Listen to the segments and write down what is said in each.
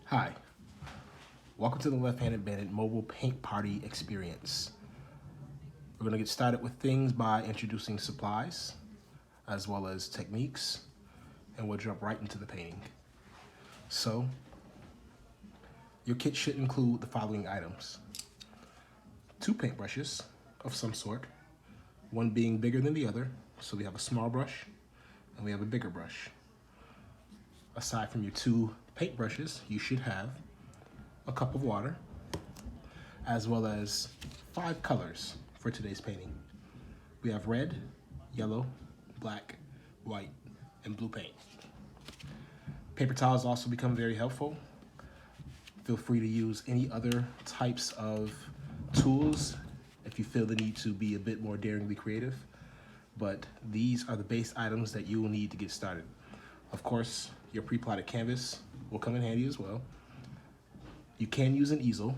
Hi, welcome to the Left-Handed Bandit mobile paint party experience. We're going to get started with things by introducing supplies as well as techniques, and we'll jump right into the painting. So, your kit should include the following items: 2 paintbrushes of some sort, one being bigger than the other, so we have a small brush and we have a bigger brush. Aside from your 2 paintbrushes, you should have a cup of water, as well as 5 colors for today's painting. We have red, yellow, black, white, and blue paint. Paper towels also become very helpful. Feel free to use any other types of tools if you feel the need to be a bit more daringly creative, but these are the base items that you will need to get started. Of course, your pre-plotted canvas will come in handy as well. You can use an easel,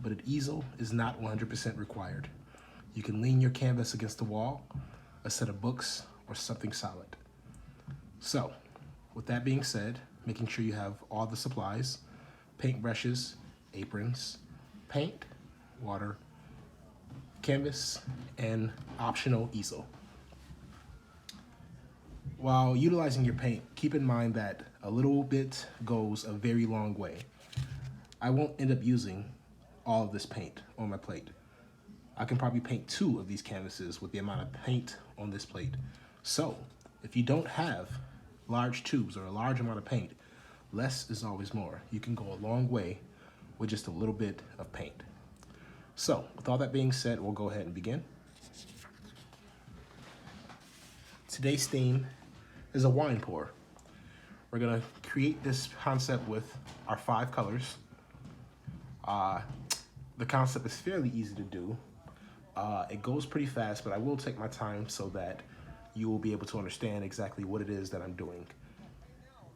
but an easel is not 100% required. You can lean your canvas against the wall, a set of books, or something solid. So, with that being said, making sure you have all the supplies: paintbrushes, aprons, paint, water, canvas, and optional easel. While utilizing your paint, keep in mind that a little bit goes a very long way. I won't end up using all of this paint on my plate. I can probably paint 2 of these canvases with the amount of paint on this plate. So, if you don't have large tubes or a large amount of paint, less is always more. You can go a long way with just a little bit of paint. So, with all that being said, we'll go ahead and begin. Today's theme is a wine pour. We're gonna create this concept with our 5 colors. The concept is fairly easy to do. It goes pretty fast, but I will take my time so that you will be able to understand exactly what it is that I'm doing.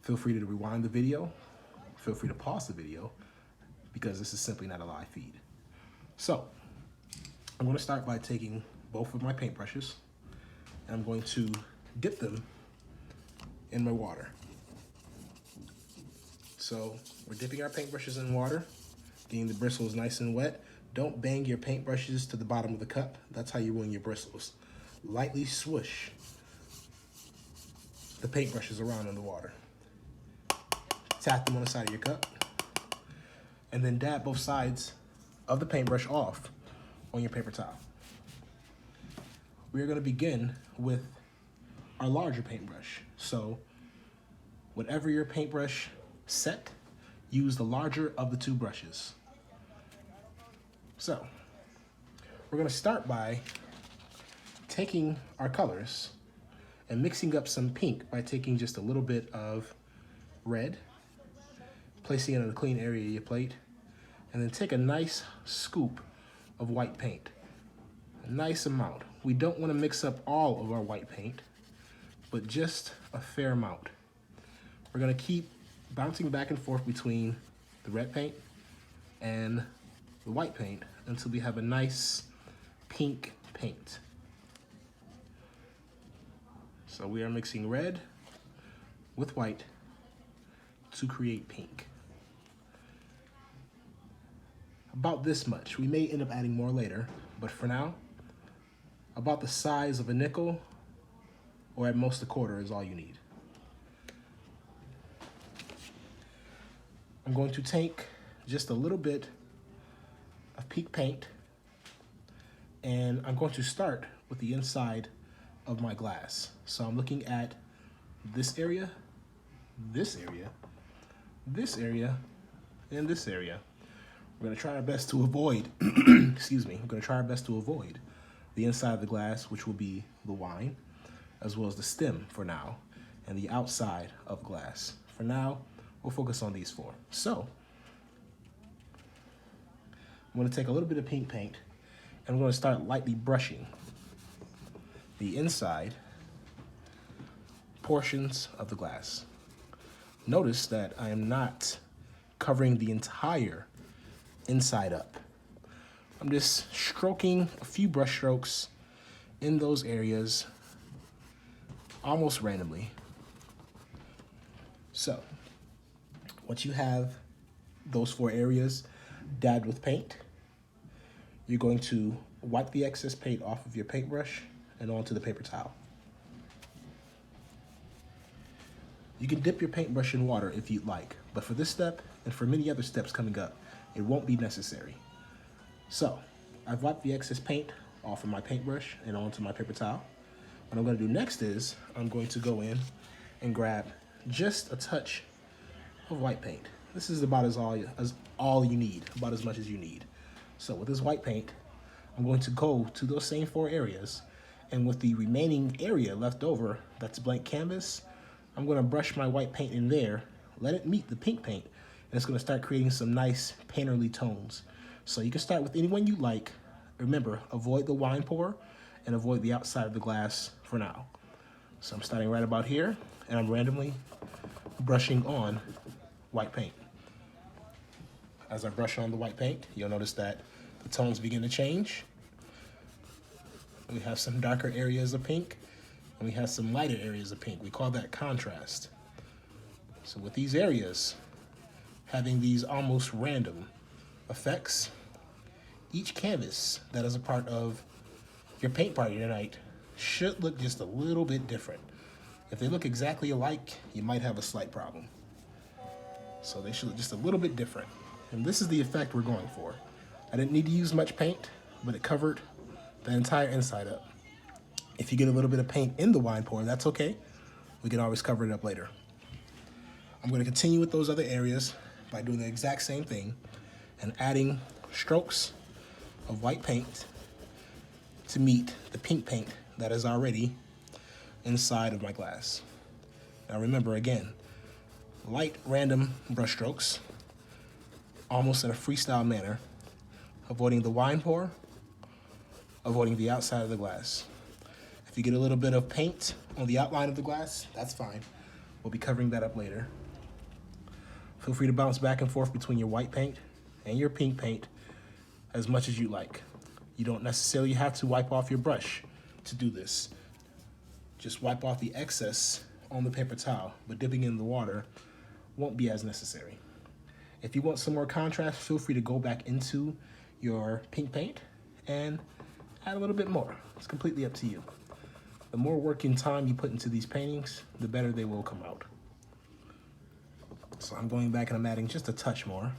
Feel free to rewind the video. Feel free to pause the video, because this is simply not a live feed. So, I'm gonna start by taking both of my paintbrushes, and I'm going to dip them in my water. So we're dipping our paintbrushes in water, getting the bristles nice and wet. Don't bang your paintbrushes to the bottom of the cup. That's how you ruin your bristles. Lightly swoosh the paintbrushes around in the water. Tap them on the side of your cup, and then dab both sides of the paintbrush off on your paper towel. We're gonna begin with our larger paintbrush. So whatever your paintbrush set, use the larger of the 2 brushes. So we're gonna start by taking our colors and mixing up some pink by taking just a little bit of red, placing it in a clean area of your plate, and then take a nice scoop of white paint, a nice amount. We don't wanna mix up all of our white paint, but just a fair amount. We're gonna keep bouncing back and forth between the red paint and the white paint until we have a nice pink paint. So we are mixing red with white to create pink. About this much. We may end up adding more later, but for now, about the size of a nickel, or at most a quarter, is all you need. I'm going to take just a little bit of pink paint, and I'm going to start with the inside of my glass. So I'm looking at this area, this area, this area, and this area. We're gonna try our best to avoid, excuse me, we're gonna try our best to avoid the inside of the glass, which will be the wine, as well as the stem for now, and the outside of glass. For now, we'll focus on these 4. So, I'm gonna take a little bit of pink paint, and I'm gonna start lightly brushing the inside portions of the glass. Notice that I am not covering the entire inside up. I'm just stroking a few brush strokes in those areas almost randomly. So, once you have those 4 areas dabbed with paint. You're going to wipe the excess paint off of your paintbrush and onto the paper towel. You can dip your paintbrush in water if you'd like, but for this step and for many other steps coming up, it won't be necessary. So, I've wiped the excess paint off of my paintbrush and onto my paper towel. What I'm going to do next is I'm going to go in and grab just a touch of white paint. This is about all you need, about as much as you need. So with this white paint, I'm going to go to those same 4 areas, and with the remaining area left over that's blank canvas, I'm going to brush my white paint in there, let it meet the pink paint, and it's going to start creating some nice painterly tones. So you can start with any one you like. Remember, avoid the wine pour and avoid the outside of the glass for now. So I'm starting right about here, and I'm randomly brushing on white paint. As I brush on the white paint, you'll notice that the tones begin to change. We have some darker areas of pink, and we have some lighter areas of pink. We call that contrast. So with these areas having these almost random effects, each canvas that is a part of your paint party tonight should look just a little bit different. If they look exactly alike, you might have a slight problem. So they should look just a little bit different. And this is the effect we're going for. I didn't need to use much paint, but it covered the entire inside up. If you get a little bit of paint in the wine pour, that's okay. We can always cover it up later. I'm going to continue with those other areas by doing the exact same thing and adding strokes of white paint to meet the pink paint that is already inside of my glass. Now remember, again, light random brush strokes, almost in a freestyle manner, avoiding the wine pour, avoiding the outside of the glass. If you get a little bit of paint on the outline of the glass, that's fine. We'll be covering that up later. Feel free to bounce back and forth between your white paint and your pink paint as much as you like. You don't necessarily have to wipe off your brush to do this. Just wipe off the excess on the paper towel, but dipping in the water won't be as necessary. If you want some more contrast, feel free to go back into your pink paint and add a little bit more. It's completely up to you. The more working time you put into these paintings, the better they will come out. So I'm going back and I'm adding just a touch more.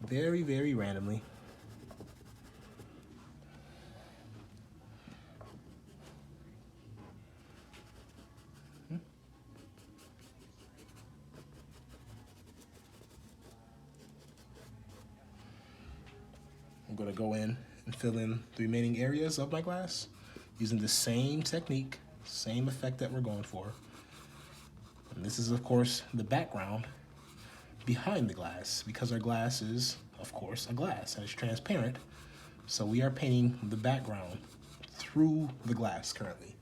Very, very randomly. I'm going to go in and fill in the remaining areas of my glass using the same technique, same effect that we're going for. And this is, of course, the background behind the glass, because our glass is, of course, a glass and it's transparent. So we are painting the background through the glass currently.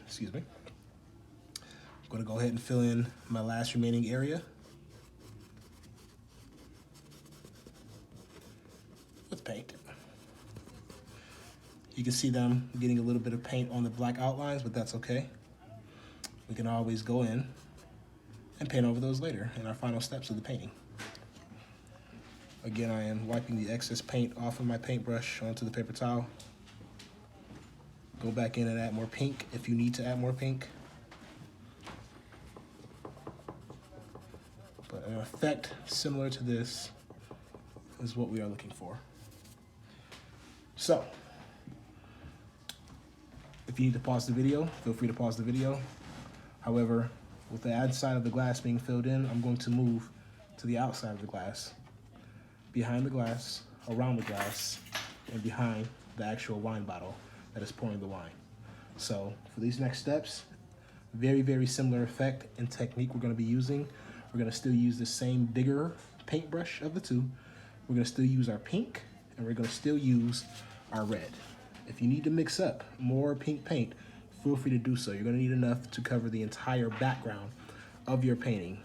Excuse me. I'm going to go ahead and fill in my last remaining area with paint. You can see them getting a little bit of paint on the black outlines, but that's okay. We can always go in and paint over those later in our final steps of the painting. Again, I am wiping the excess paint off of my paintbrush onto the paper towel. Go back in and add more pink if you need to add more pink. But an effect similar to this is what we are looking for. So, if you need to pause the video, feel free to pause the video. However, with the outside of the glass being filled in, I'm going to move to the outside of the glass, behind the glass, around the glass, and behind the actual wine bottle that is pouring the wine. So for these next steps, very, very similar effect and technique we're going to be using. We're going to still use the same bigger paintbrush of the two. We're going to still use our pink, and we're going to still use our red. If you need to mix up more pink paint, feel free to do so. You're going to need enough to cover the entire background of your painting.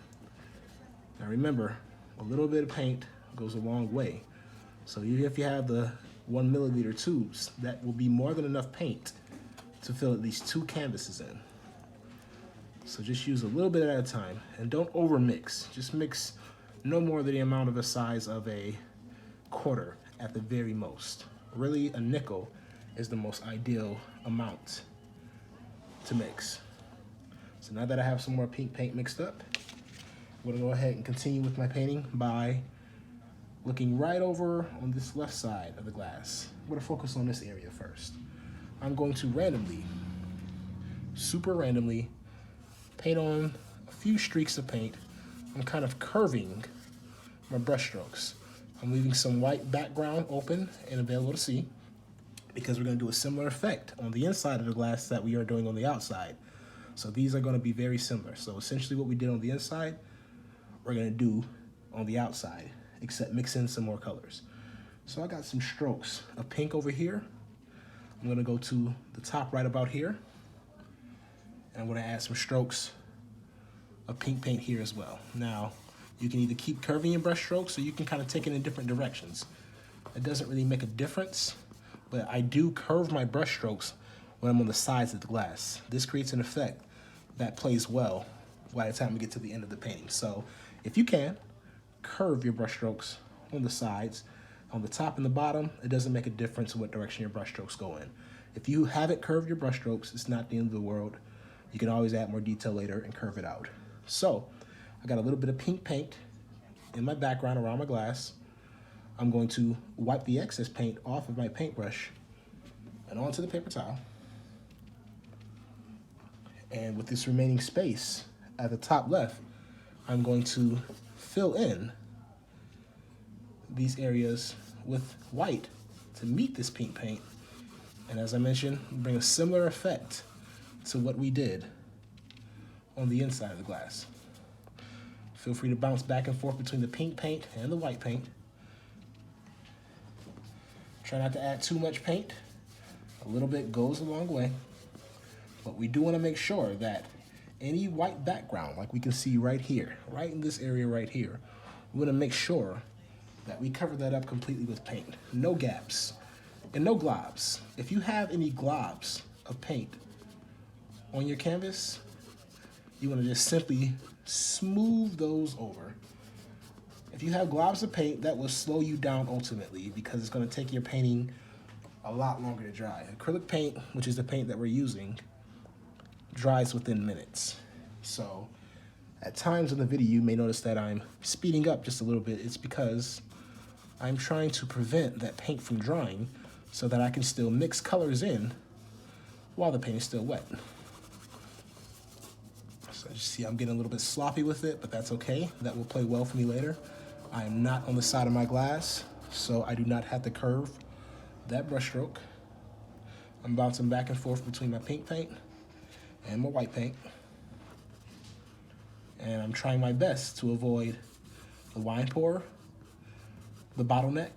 Now remember, a little bit of paint goes a long way. So even if you have the 1 milliliter tubes, that will be more than enough paint to fill at least 2 canvases in. So just use a little bit at a time and don't over mix. Just mix no more than the amount of the size of a quarter at the very most. Really, a nickel is the most ideal amount to mix. So now that I have some more pink paint mixed up, I'm gonna go ahead and continue with my painting by looking right over on this left side of the glass. I'm gonna focus on this area first. I'm going to randomly, super randomly, paint on a few streaks of paint. I'm kind of curving my brush strokes. I'm leaving some white background open and available to see because we're gonna do a similar effect on the inside of the glass that we are doing on the outside. So these are gonna be very similar. So essentially what we did on the inside, we're gonna do on the outside, except mix in some more colors. So I got some strokes of pink over here. I'm gonna go to the top right about here. And I'm gonna add some strokes of pink paint here as well. Now, you can either keep curving your brush strokes or you can kind of take it in different directions. It doesn't really make a difference, but I do curve my brush strokes when I'm on the sides of the glass. This creates an effect that plays well by the time we get to the end of the painting. So if you can, curve your brush strokes on the sides. On the top and the bottom, it doesn't make a difference what direction your brush strokes go in. If you haven't curved your brush strokes, it's not the end of the world. You can always add more detail later and curve it out. So I got a little bit of pink paint in my background around my glass. I'm going to wipe the excess paint off of my paintbrush and onto the paper towel. And with this remaining space at the top left, I'm going to fill in these areas with white to meet this pink paint. And as I mentioned, bring a similar effect to what we did on the inside of the glass. Feel free to bounce back and forth between the pink paint and the white paint. Try not to add too much paint. A little bit goes a long way. But we do want to make sure that any white background, like we can see right here, right in this area right here, we want to make sure that we cover that up completely with paint. No gaps and no globs. If you have any globs of paint on your canvas, you want to just simply smooth those over. If you have globs of paint, that will slow you down ultimately because it's going to take your painting a lot longer to dry. Acrylic paint, which is the paint that we're using, dries within minutes. So at times in the video, you may notice that I'm speeding up just a little bit. It's because I'm trying to prevent that paint from drying so that I can still mix colors in while the paint is still wet. So you see I'm getting a little bit sloppy with it, but that's okay. That will play well for me later. I am not on the side of my glass, so I do not have to curve that brush stroke. I'm bouncing back and forth between my pink paint and my white paint. And I'm trying my best to avoid the wine pour, the bottleneck,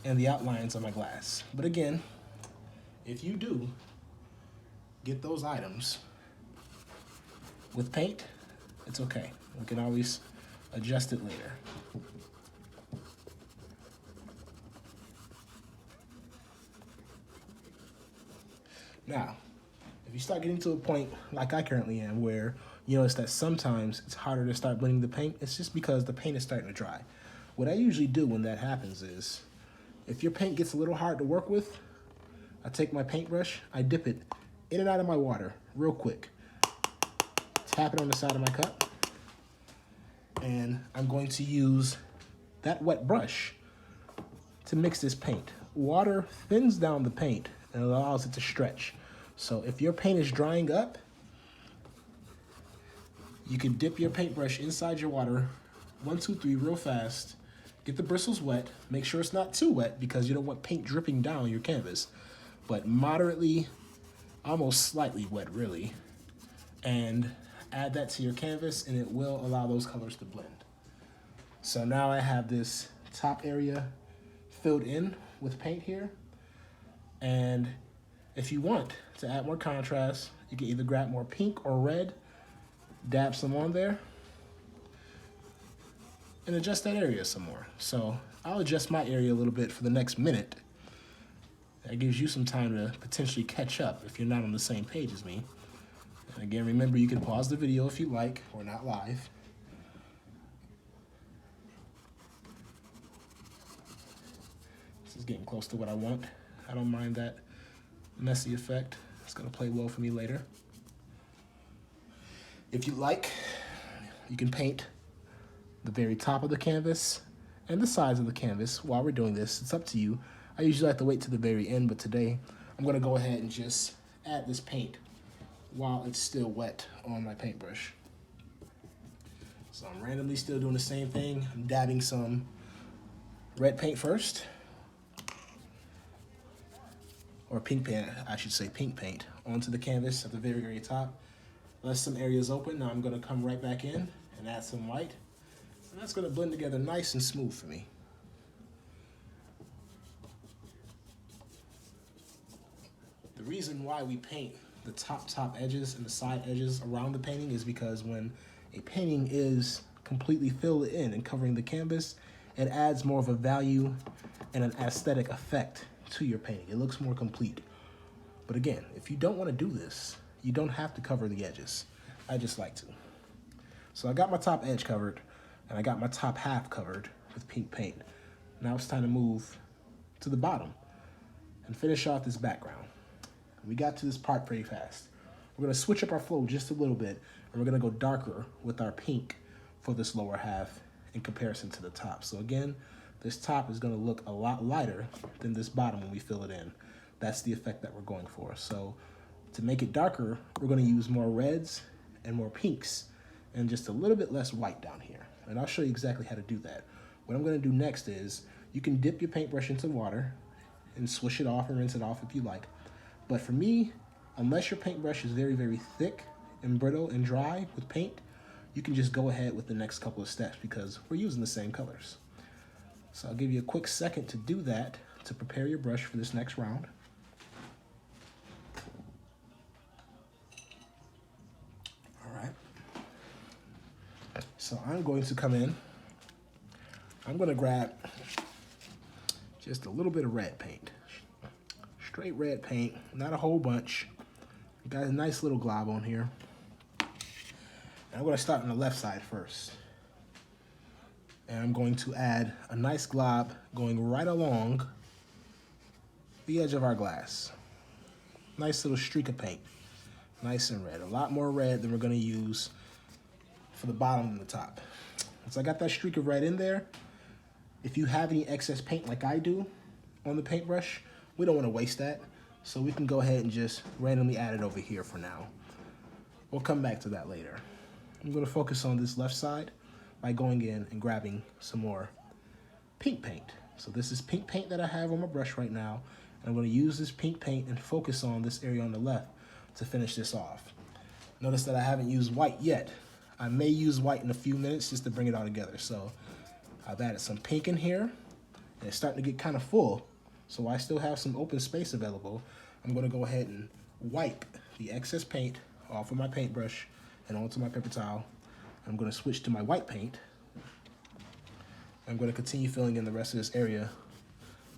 and the outlines on my glass. But again, if you do get those items with paint, it's okay. We can always adjust it later. Now, if you start getting to a point like I currently am where you notice that sometimes it's harder to start blending the paint, it's just because the paint is starting to dry. What I usually do when that happens is, if your paint gets a little hard to work with, I take my paintbrush, I dip it in and out of my water real quick, tap it on the side of my cup, and I'm going to use that wet brush to mix this paint. Water thins down the paint and allows it to stretch. So if your paint is drying up, you can dip your paintbrush inside your water, 1, 2, 3, real fast, get the bristles wet, make sure it's not too wet because you don't want paint dripping down your canvas, but moderately, almost slightly wet really, and add that to your canvas and it will allow those colors to blend. So now I have this top area filled in with paint here, and if you want to add more contrast, you can either grab more pink or red, dab some on there, and adjust that area some more. So I'll adjust my area a little bit for the next minute. That gives you some time to potentially catch up if you're not on the same page as me. Again, remember you can pause the video if you like. We're not live. This is getting close to what I want. I don't mind that messy effect. It's gonna play well for me later. If you like, you can paint the very top of the canvas and the sides of the canvas while we're doing this. It's up to you. I usually like to wait to the very end, but today I'm gonna go ahead and just add this paint while it's still wet on my paintbrush. So I'm randomly still doing the same thing. I'm dabbing some red paint first, or pink paint, I should say pink paint, onto the canvas at the very, very top. Left some areas open. Now I'm gonna come right back in and add some white. And that's gonna blend together nice and smooth for me. The reason why we paint the top edges and the side edges around the painting is because when a painting is completely filled in and covering the canvas, it adds more of a value and an aesthetic effect to your painting. It looks more complete. But again, if you don't want to do this, you don't have to cover the edges. I just like to. So I got my top edge covered and I got my top half covered with pink paint. Now it's time to move to the bottom and finish off this background. We got to this part pretty fast. We're gonna switch up our flow just a little bit and we're gonna go darker with our pink for this lower half in comparison to the top. So again, this top is gonna look a lot lighter than this bottom when we fill it in. That's the effect that we're going for. So to make it darker, we're gonna use more reds and more pinks and just a little bit less white down here. And I'll show you exactly how to do that. What I'm gonna do next is you can dip your paintbrush into water and swish it off and rinse it off if you like. But for me, unless your paintbrush is very, very thick and brittle and dry with paint, you can just go ahead with the next couple of steps because we're using the same colors. So I'll give you a quick second to do that, to prepare your brush for this next round. All right. So I'm going to come in. I'm going to grab just a little bit of red paint. Straight red paint, not a whole bunch. You got a nice little glob on here. And I'm going to start on the left side first. And I'm going to add a nice glob going right along the edge of our glass. Nice little streak of paint, nice and red. A lot more red than we're going to use for the bottom and the top. So I got that streak of red in there. If you have any excess paint like I do on the paintbrush, we don't want to waste that, so we can go ahead and just randomly add it over here for now. We'll come back to that later. I'm going to focus on this left side by going in and grabbing some more pink paint. So this is pink paint that I have on my brush right now, and I'm going to use this pink paint and focus on this area on the left to finish this off. Notice that I haven't used white yet. I may use white in a few minutes just to bring it all together. So I've added some pink in here, and it's starting to get kind of full. So I still have some open space available. I'm gonna go ahead and wipe the excess paint off of my paintbrush and onto my paper towel. I'm gonna switch to my white paint. I'm gonna continue filling in the rest of this area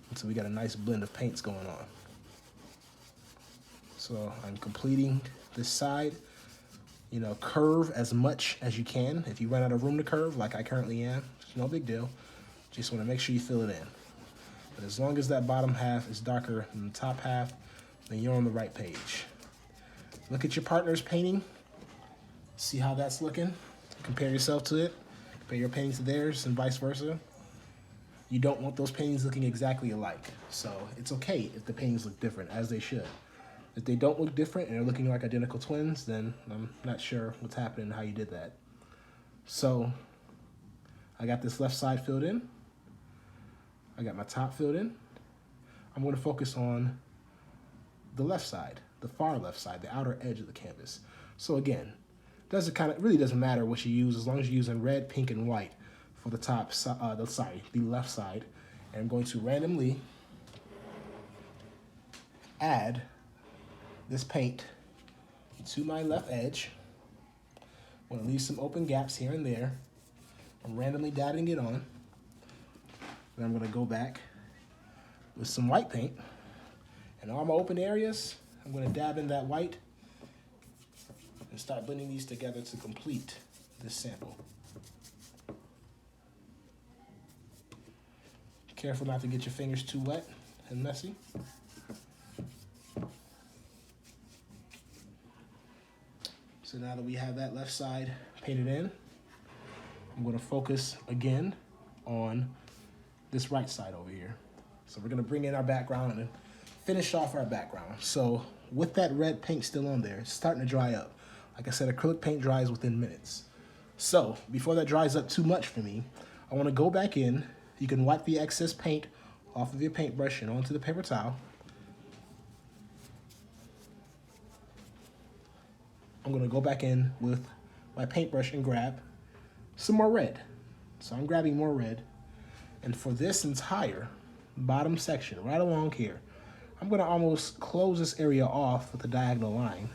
until we got a nice blend of paints going on. So I'm completing this side. You know, curve as much as you can. If you run out of room to curve, like I currently am, it's no big deal. Just wanna make sure you fill it in. But as long as that bottom half is darker than the top half, then you're on the right page. Look at your partner's painting. See how that's looking. Compare yourself to it. Compare your painting to theirs and vice versa. You don't want those paintings looking exactly alike. So it's okay if the paintings look different, as they should. If they don't look different and they're looking like identical twins, then I'm not sure what's happening and how you did that. So I got this left side filled in. I got my top filled in. I'm going to focus on the left side, the far left side, the outer edge of the canvas. So again, it really doesn't matter what you use as long as you're using red, pink, and white for the the left side. And I'm going to randomly add this paint to my left edge. I'm going to leave some open gaps here and there. I'm randomly dabbing it on. Then I'm going to go back with some white paint. And all my open areas, I'm going to dab in that white and start blending these together to complete this sample. Careful not to get your fingers too wet and messy. So now that we have that left side painted in, I'm going to focus again on this right side over here. So we're going to bring in our background and finish off our background. So with that red paint still on there, it's starting to dry up. Like I said, acrylic paint dries within minutes. So before that dries up too much for me, I want to go back in. You can wipe the excess paint off of your paintbrush and onto the paper towel. I'm going to go back in with my paintbrush and grab some more red. So I'm grabbing more red. And for this entire bottom section, right along here, I'm going to almost close this area off with a diagonal line.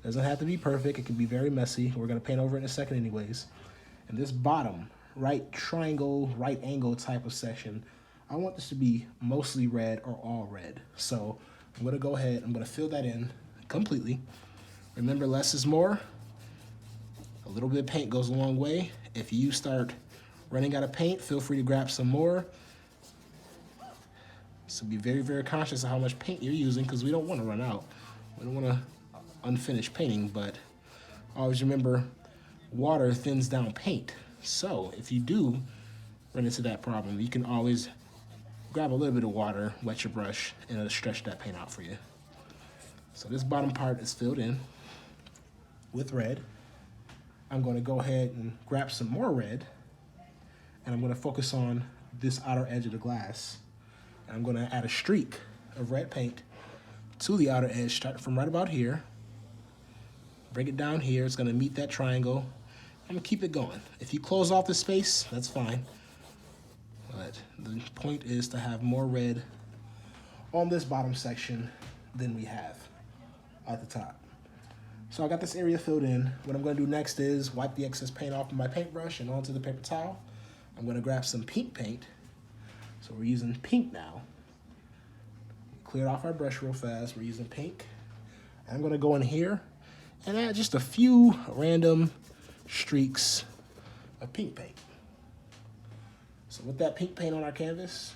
Doesn't have to be perfect. It can be very messy. We're going to paint over it in a second anyways. And this bottom right triangle, right angle type of section, I want this to be mostly red or all red. So I'm going to go ahead, I'm going to fill that in completely. Remember, less is more. A little bit of paint goes a long way. If you start running out of paint, feel free to grab some more. So be very, very conscious of how much paint you're using, because we don't want to run out. We don't want to unfinished painting, but always remember, water thins down paint. So if you do run into that problem, you can always grab a little bit of water, wet your brush, and it'll stretch that paint out for you. So this bottom part is filled in with red. I'm going to go ahead and grab some more red, and I'm going to focus on this outer edge of the glass. And I'm going to add a streak of red paint to the outer edge, starting from right about here. Bring it down here. It's going to meet that triangle. I'm going to keep it going. If you close off the space, that's fine. But the point is to have more red on this bottom section than we have at the top. So I got this area filled in. What I'm going to do next is wipe the excess paint off of my paintbrush and onto the paper towel. I'm going to grab some pink paint. So we're using pink now. Cleared off our brush real fast. We're using pink. I'm going to go in here and add just a few random streaks of pink paint. So with that pink paint on our canvas,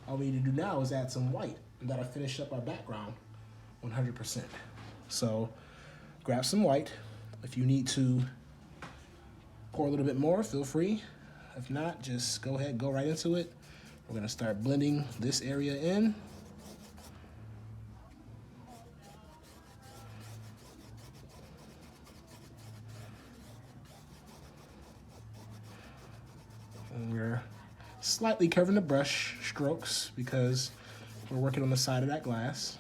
all we need to do now is add some white, and that'll finish up our background 100%. So grab some white. If you need to pour a little bit more, feel free. If not, just go ahead, go right into it. We're gonna start blending this area in. And we're slightly curving the brush strokes because we're working on the side of that glass.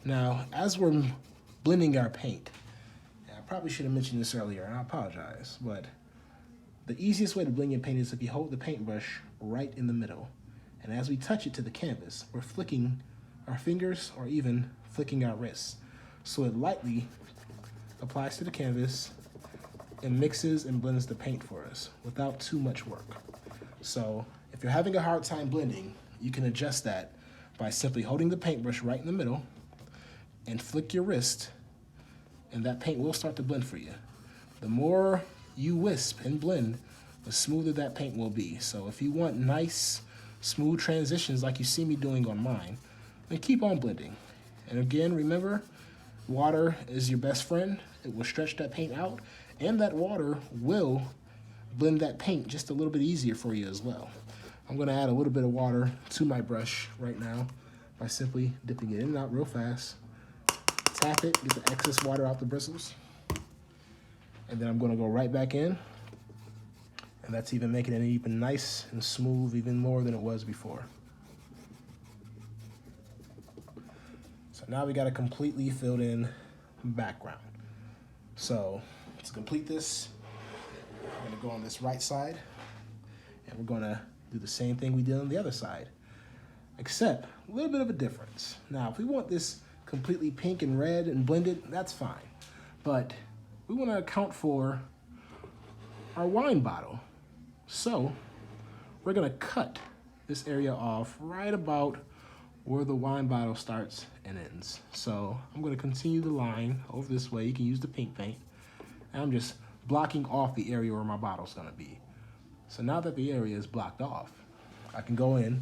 Now, as we're blending our paint, I probably should have mentioned this earlier, and I apologize, but the easiest way to blend your paint is if you hold the paintbrush right in the middle. And as we touch it to the canvas, we're flicking our fingers or even flicking our wrists. So it lightly applies to the canvas and mixes and blends the paint for us without too much work. So if you're having a hard time blending, you can adjust that by simply holding the paintbrush right in the middle and flick your wrist, and that paint will start to blend for you. The more you wisp and blend, the smoother that paint will be. So if you want nice, smooth transitions like you see me doing on mine, then keep on blending. And again, remember, water is your best friend. It will stretch that paint out, and that water will blend that paint just a little bit easier for you as well. I'm gonna add a little bit of water to my brush right now by simply dipping it in and out real fast. Tap it, get the excess water out the bristles. And then I'm gonna go right back in. And that's even making it even nice and smooth, even more than it was before. So now we got a completely filled in background. So to complete this, we're gonna go on this right side, and we're gonna do the same thing we did on the other side, except a little bit of a difference. Now, if we want this completely pink and red and blended, that's fine. But we wanna account for our wine bottle. So we're gonna cut this area off right about where the wine bottle starts and ends. So I'm gonna continue the line over this way. You can use the pink paint. And I'm just blocking off the area where my bottle's gonna be. So now that the area is blocked off, I can go in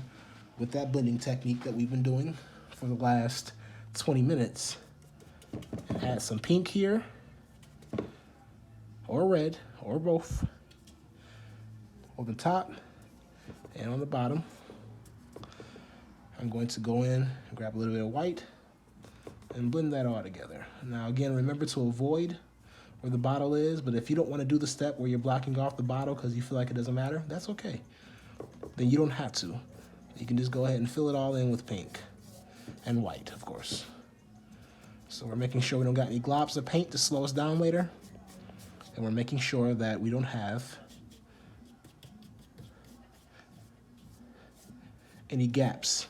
with that blending technique that we've been doing for the last 20 minutes. Add some pink here, or red, or both, on the top and on the bottom. I'm going to go in and grab a little bit of white and blend that all together. Now again, remember to avoid where the bottle is, but if you don't want to do the step where you're blocking off the bottle because you feel like it doesn't matter, that's okay. Then you don't have to. You can just go ahead and fill it all in with pink and white, of course. So we're making sure we don't got any globs of paint to slow us down later. And we're making sure that we don't have any gaps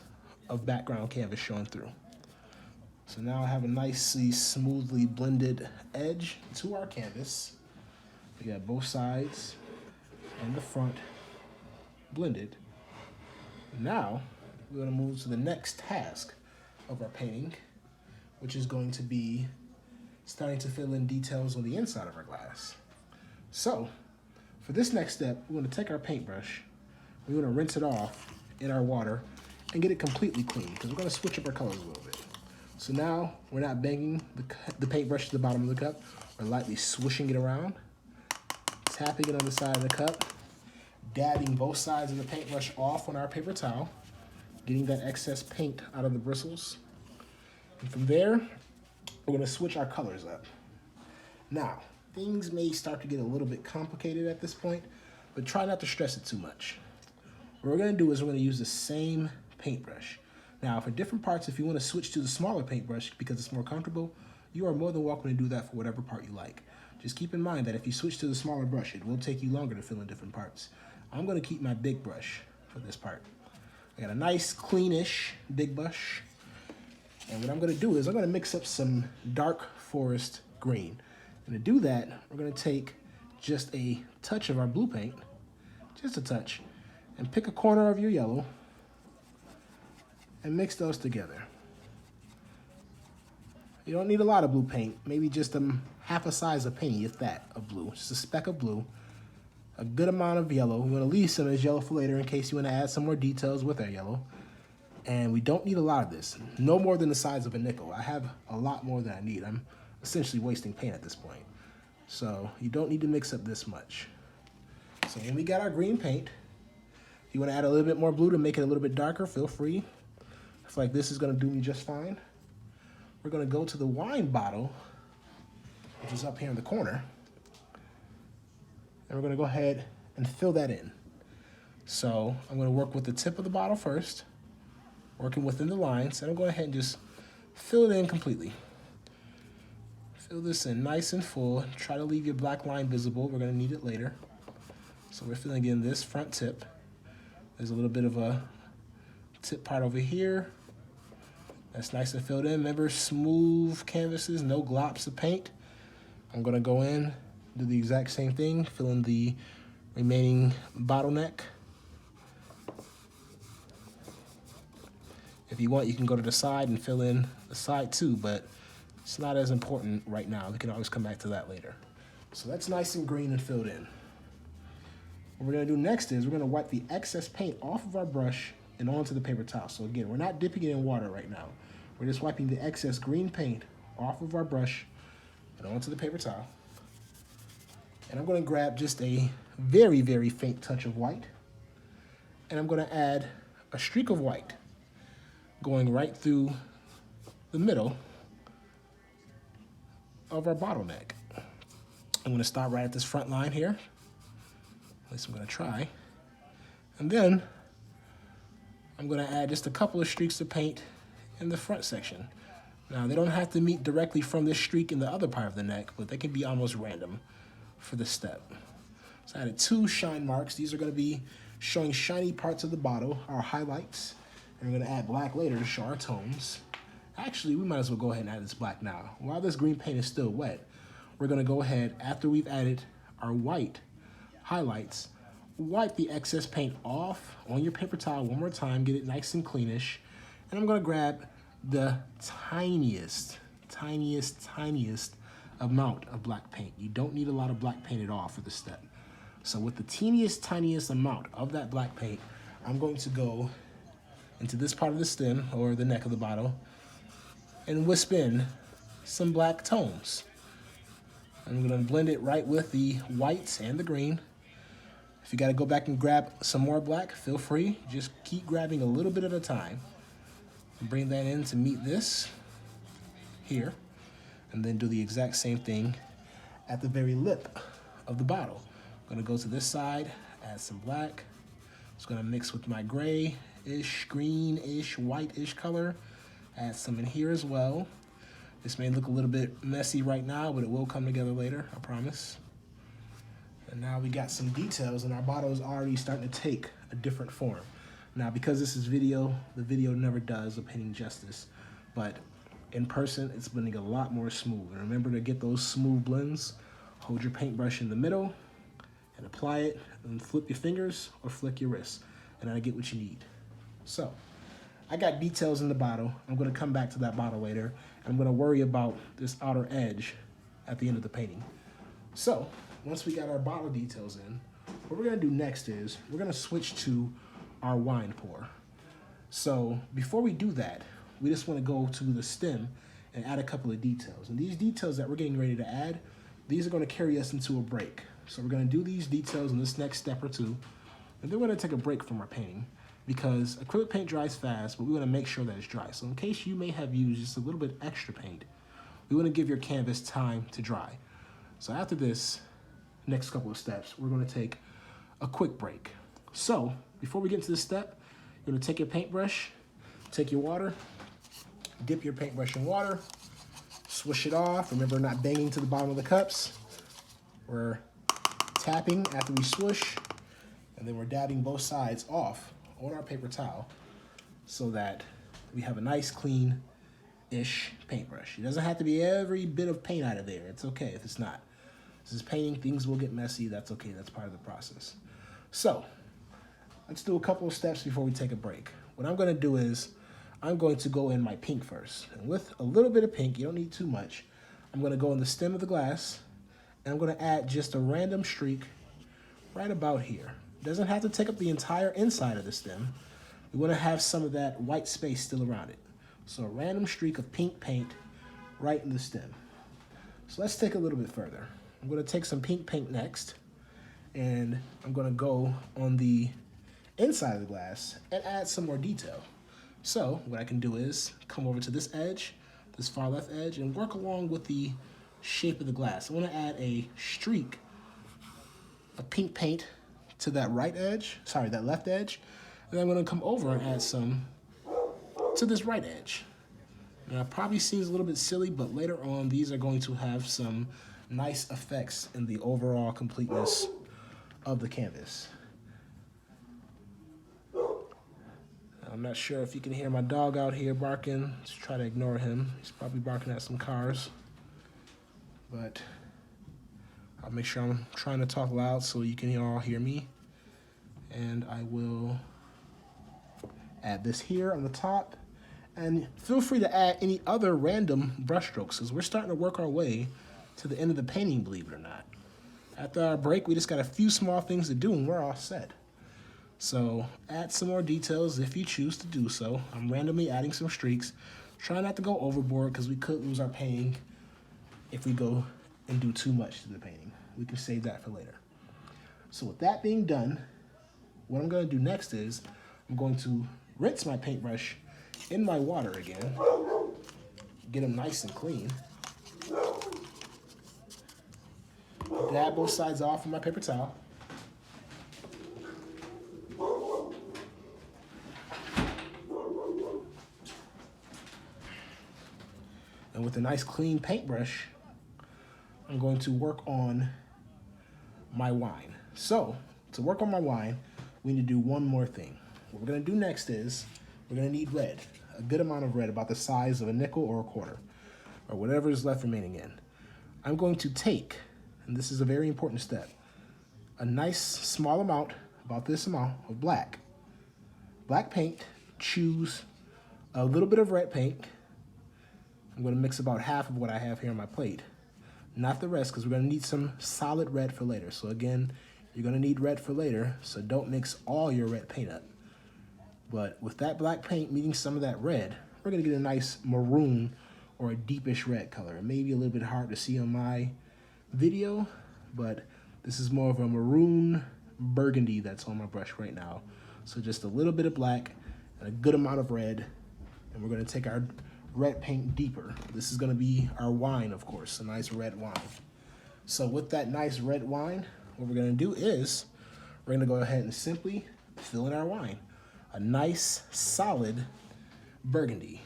of background canvas showing through. So now I have a nicely, smoothly blended edge to our canvas. We got both sides and the front blended. Now we're gonna move to the next task of our painting, which is going to be starting to fill in details on the inside of our glass. So for this next step, we're gonna take our paintbrush, we're gonna rinse it off in our water and get it completely clean, because we're gonna switch up our colors a little bit. So now we're not banging the paintbrush to the bottom of the cup, we're lightly swishing it around, tapping it on the side of the cup, dabbing both sides of the paintbrush off on our paper towel, getting that excess paint out of the bristles. And from there, we're gonna switch our colors up. Now, things may start to get a little bit complicated at this point, but try not to stress it too much. What we're gonna do is we're gonna use the same paintbrush. Now, for different parts, if you wanna switch to the smaller paintbrush because it's more comfortable, you are more than welcome to do that for whatever part you like. Just keep in mind that if you switch to the smaller brush, it will take you longer to fill in different parts. I'm gonna keep my big brush for this part. I got a nice, cleanish big brush. And what I'm gonna do is I'm gonna mix up some dark forest green. And to do that, we're gonna take just a touch of our blue paint, just a touch, and pick a corner of your yellow and mix those together. You don't need a lot of blue paint, maybe just half a size of penny, if that, of blue, just a speck of blue, a good amount of yellow. We're gonna leave some of this yellow for later in case you wanna add some more details with our yellow. And we don't need a lot of this, no more than the size of a nickel. I have a lot more than I need. I'm essentially wasting paint at this point. So you don't need to mix up this much. So when we got our green paint, if you wanna add a little bit more blue to make it a little bit darker, feel free. I feel like this is gonna do me just fine. We're gonna go to the wine bottle, which is up here in the corner, and we're gonna go ahead and fill that in. So I'm gonna work with the tip of the bottle first, working within the lines, and I'm going to go ahead and just fill it in completely. Fill this in nice and full. Try to leave your black line visible. We're going to need it later. So we're filling in this front tip. There's a little bit of a tip part over here. That's nice and filled in. Remember, smooth canvases, no globs of paint. I'm going to go in, do the exact same thing, fill in the remaining bottleneck. If you want, you can go to the side and fill in the side too, but it's not as important right now. We can always come back to that later. So that's nice and green and filled in. What we're gonna do next is we're gonna wipe the excess paint off of our brush and onto the paper towel. So again, we're not dipping it in water right now. We're just wiping the excess green paint off of our brush and onto the paper towel. And I'm gonna grab just a very, very faint touch of white. And I'm gonna add a streak of white going right through the middle of our bottleneck. I'm gonna start right at this front line here. At least I'm gonna try. And then I'm gonna add just a couple of streaks of paint in the front section. Now, they don't have to meet directly from this streak in the other part of the neck, but they can be almost random for this step. So I added 2 shine marks. These are gonna be showing shiny parts of the bottle, our highlights. And we're gonna add black later to show our tones. Actually, we might as well go ahead and add this black now. While this green paint is still wet, we're gonna go ahead, after we've added our white highlights, wipe the excess paint off on your paper towel one more time, get it nice and cleanish. And I'm gonna grab the tiniest amount of black paint. You don't need a lot of black paint at all for this step. So with the tiniest amount of that black paint, I'm going to go into this part of the stem or the neck of the bottle and wisp in some black tones. I'm gonna blend it right with the whites and the green. If you gotta go back and grab some more black, feel free. Just keep grabbing a little bit at a time. Bring that in to meet this here, and then do the exact same thing at the very lip of the bottle. I'm gonna go to this side, add some black. It's gonna mix with my gray-ish, green-ish, white-ish color. Add some in here as well. This may look a little bit messy right now, but it will come together later, I promise. And now we got some details, and our bottle is already starting to take a different form. Now, because this is video, the video never does a painting justice, but in person, it's blending a lot more smooth. And remember to get those smooth blends. Hold your paintbrush in the middle and apply it, and flip your fingers or flick your wrists, and I get what you need. So, I got details in the bottle. I'm gonna come back to that bottle later. I'm gonna worry about this outer edge at the end of the painting. So, once we got our bottle details in, what we're gonna do next is we're gonna switch to our wine pour. So before we do that, we just wanna go to the stem and add a couple of details. And these details that we're getting ready to add, these are gonna carry us into a break. So we're gonna do these details in this next step or two, and then we're gonna take a break from our painting because acrylic paint dries fast, but we wanna make sure that it's dry. So in case you may have used just a little bit extra paint, we wanna give your canvas time to dry. So after this next couple of steps, we're gonna take a quick break. So before we get to this step, you're gonna take your paintbrush, take your water, dip your paintbrush in water, swish it off. Remember, not banging to the bottom of the cups. We're tapping after we swoosh, and then we're dabbing both sides off on our paper towel so that we have a nice clean-ish paintbrush. It doesn't have to be every bit of paint out of there. It's okay if it's not. This is painting, things will get messy. That's okay, that's part of the process. So, let's do a couple of steps before we take a break. What I'm gonna do is, I'm going to go in my pink first. And with a little bit of pink, you don't need too much, I'm gonna go in the stem of the glass, and I'm gonna add just a random streak right about here. It doesn't have to take up the entire inside of the stem. We wanna have some of that white space still around it. So a random streak of pink paint right in the stem. So let's take a little bit further. I'm gonna take some pink paint next, and I'm gonna go on the inside of the glass and add some more detail. So what I can do is come over to this edge, this far left edge, and work along with the shape of the glass. I wanna add a streak of pink paint to that that left edge, and then I'm gonna come over and add some to this right edge. Now, it probably seems a little bit silly, but later on, these are going to have some nice effects in the overall completeness of the canvas. I'm not sure if you can hear my dog out here barking. Just try to ignore him. He's probably barking at some cars. But I'll make sure I'm trying to talk loud so you can all hear me. And I will add this here on the top. And feel free to add any other random brush strokes because we're starting to work our way to the end of the painting, believe it or not. After our break, we just got a few small things to do and we're all set. So add some more details if you choose to do so. I'm randomly adding some streaks. Try not to go overboard because we could lose our painting if we go and do too much to the painting. We can save that for later. So with that being done, what I'm gonna do next is I'm going to rinse my paintbrush in my water again, get them nice and clean. Dab both sides off with my paper towel. And with a nice clean paintbrush, I'm going to work on my wine. So, to work on my wine, we need to do one more thing. What we're gonna do next is, we're gonna need red, a good amount of red, about the size of a nickel or a quarter, or whatever is left remaining in. I'm going to take, and this is a very important step, a nice small amount, about this amount of black paint. Choose a little bit of red paint. I'm going to mix about half of what I have here on my plate. Not the rest, because we're going to need some solid red for later. So again, you're going to need red for later, so don't mix all your red paint up. But with that black paint meeting some of that red, we're going to get a nice maroon or a deepish red color. It may be a little bit hard to see on my video, but this is more of a maroon burgundy that's on my brush right now. So just a little bit of black and a good amount of red, and we're going to take our red paint deeper. This is going to be our wine, of course, a nice red wine. So with that nice red wine, what we're going to do is we're going to go ahead and simply fill in our wine. A nice, solid burgundy.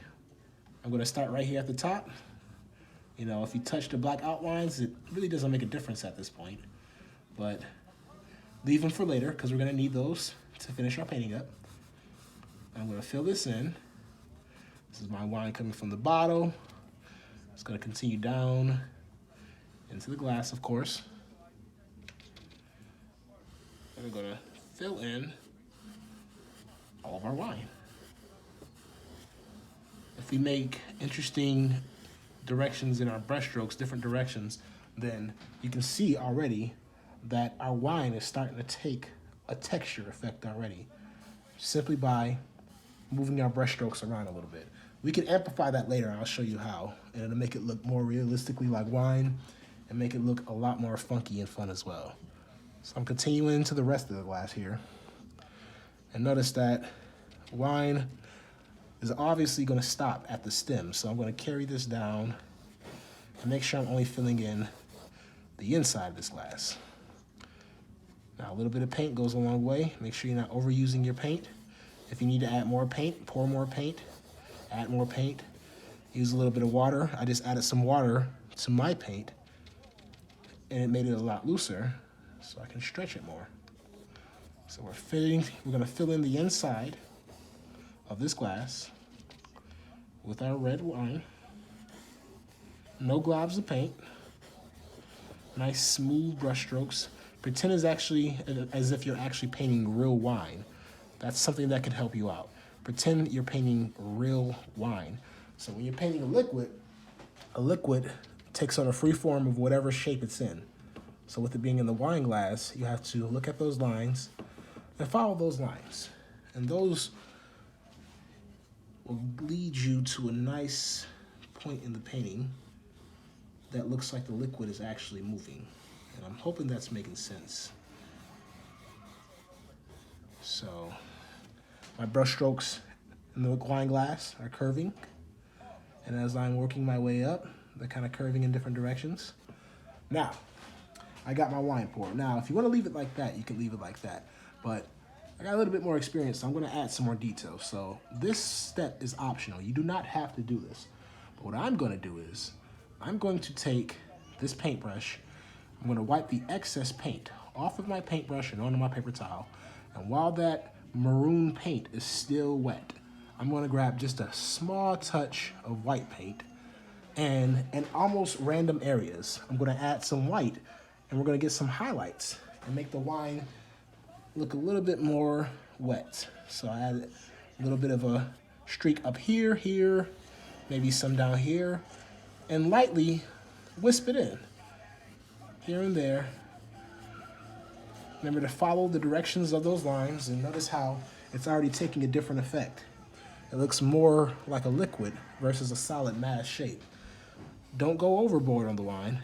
I'm going to start right here at the top. You know, if you touch the black outlines, it really doesn't make a difference at this point. But leave them for later, because we're going to need those to finish our painting up. I'm going to fill this in. This is my wine coming from the bottle. It's going to continue down into the glass, of course. And we're going to fill in all of our wine. If we make interesting directions in our brush strokes, different directions, then you can see already that our wine is starting to take a texture effect already, simply by moving our brush strokes around a little bit. We can amplify that later, I'll show you how, and it'll make it look more realistically like wine and make it look a lot more funky and fun as well. So I'm continuing into the rest of the glass here. And notice that wine is obviously going to stop at the stem, so I'm going to carry this down and make sure I'm only filling in the inside of this glass. Now a little bit of paint goes a long way. Make sure you're not overusing your paint. If you need to add more paint, pour more paint. Add more paint, use a little bit of water. I just added some water to my paint and it made it a lot looser so I can stretch it more. So we're gonna fill in the inside of this glass with our red wine. No globs of paint. Nice smooth brush strokes. Pretend as if you're actually painting real wine. That's something that can help you out. Pretend you're painting real wine. So when you're painting a liquid takes on a free form of whatever shape it's in. So with it being in the wine glass, you have to look at those lines and follow those lines. And those will lead you to a nice point in the painting that looks like the liquid is actually moving. And I'm hoping that's making sense. So my brush strokes in the wine glass are curving, and as I'm working my way up, they're kind of curving in different directions. Now, I got my wine poured. Now, if you want to leave it like that, you can leave it like that, but I got a little bit more experience, so I'm going to add some more detail. So this step is optional. You do not have to do this, but what I'm going to do is I'm going to take this paintbrush, I'm going to wipe the excess paint off of my paintbrush and onto my paper towel, and while that maroon paint is still wet, I'm going to grab just a small touch of white paint, and in almost random areas, I'm going to add some white, and we're going to get some highlights and make the wine look a little bit more wet. So I added a little bit of a streak up here, maybe some down here, and lightly wisp it in here and there. Remember to follow the directions of those lines, and notice how it's already taking a different effect. It looks more like a liquid versus a solid mass shape. Don't go overboard on the wine,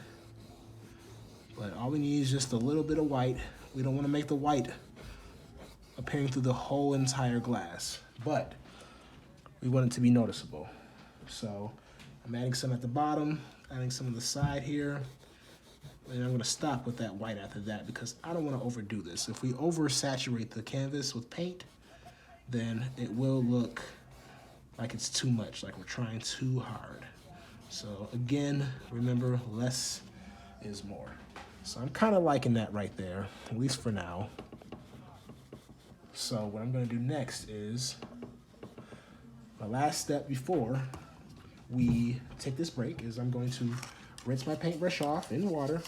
but all we need is just a little bit of white. We don't want to make the white appearing through the whole entire glass, but we want it to be noticeable. So I'm adding some at the bottom, adding some on the side here. And I'm going to stop with that white after that because I don't want to overdo this. If we oversaturate the canvas with paint, then it will look like it's too much, like we're trying too hard. So again, remember, less is more. So I'm kind of liking that right there, at least for now. So what I'm going to do next is my last step before we take this break is I'm going to rinse my paintbrush off in water,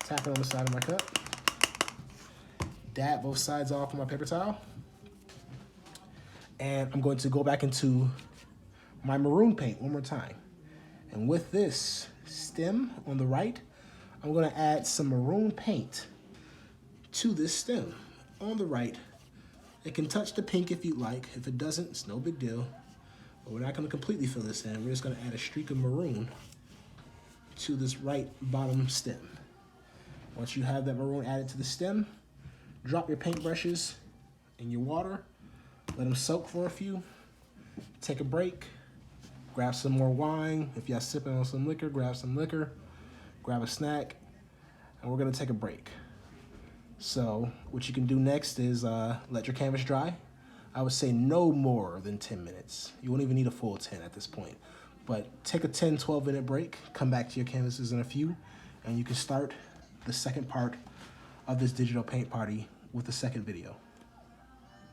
tap it on the side of my cup, dab both sides off with my paper towel, And I'm going to go back into my maroon paint one more time. And with this stem on the right, I'm going to add some maroon paint to this stem on the right. It can touch the pink if you'd like. If it doesn't, it's no big deal. But we're not going to completely fill this in. We're just going to add a streak of maroon to this right bottom stem. Once you have that maroon added to the stem, drop your paintbrushes in your water, let them soak for a few, take a break, grab some more wine. If y'all sipping on some liquor, grab some liquor, grab a snack, and we're gonna take a break. So what you can do next is let your canvas dry. I would say no more than 10 minutes. You won't even need a full 10 at this point. But take a 10, 12-minute break, come back to your canvases in a few, and you can start the second part of this digital paint party with the second video.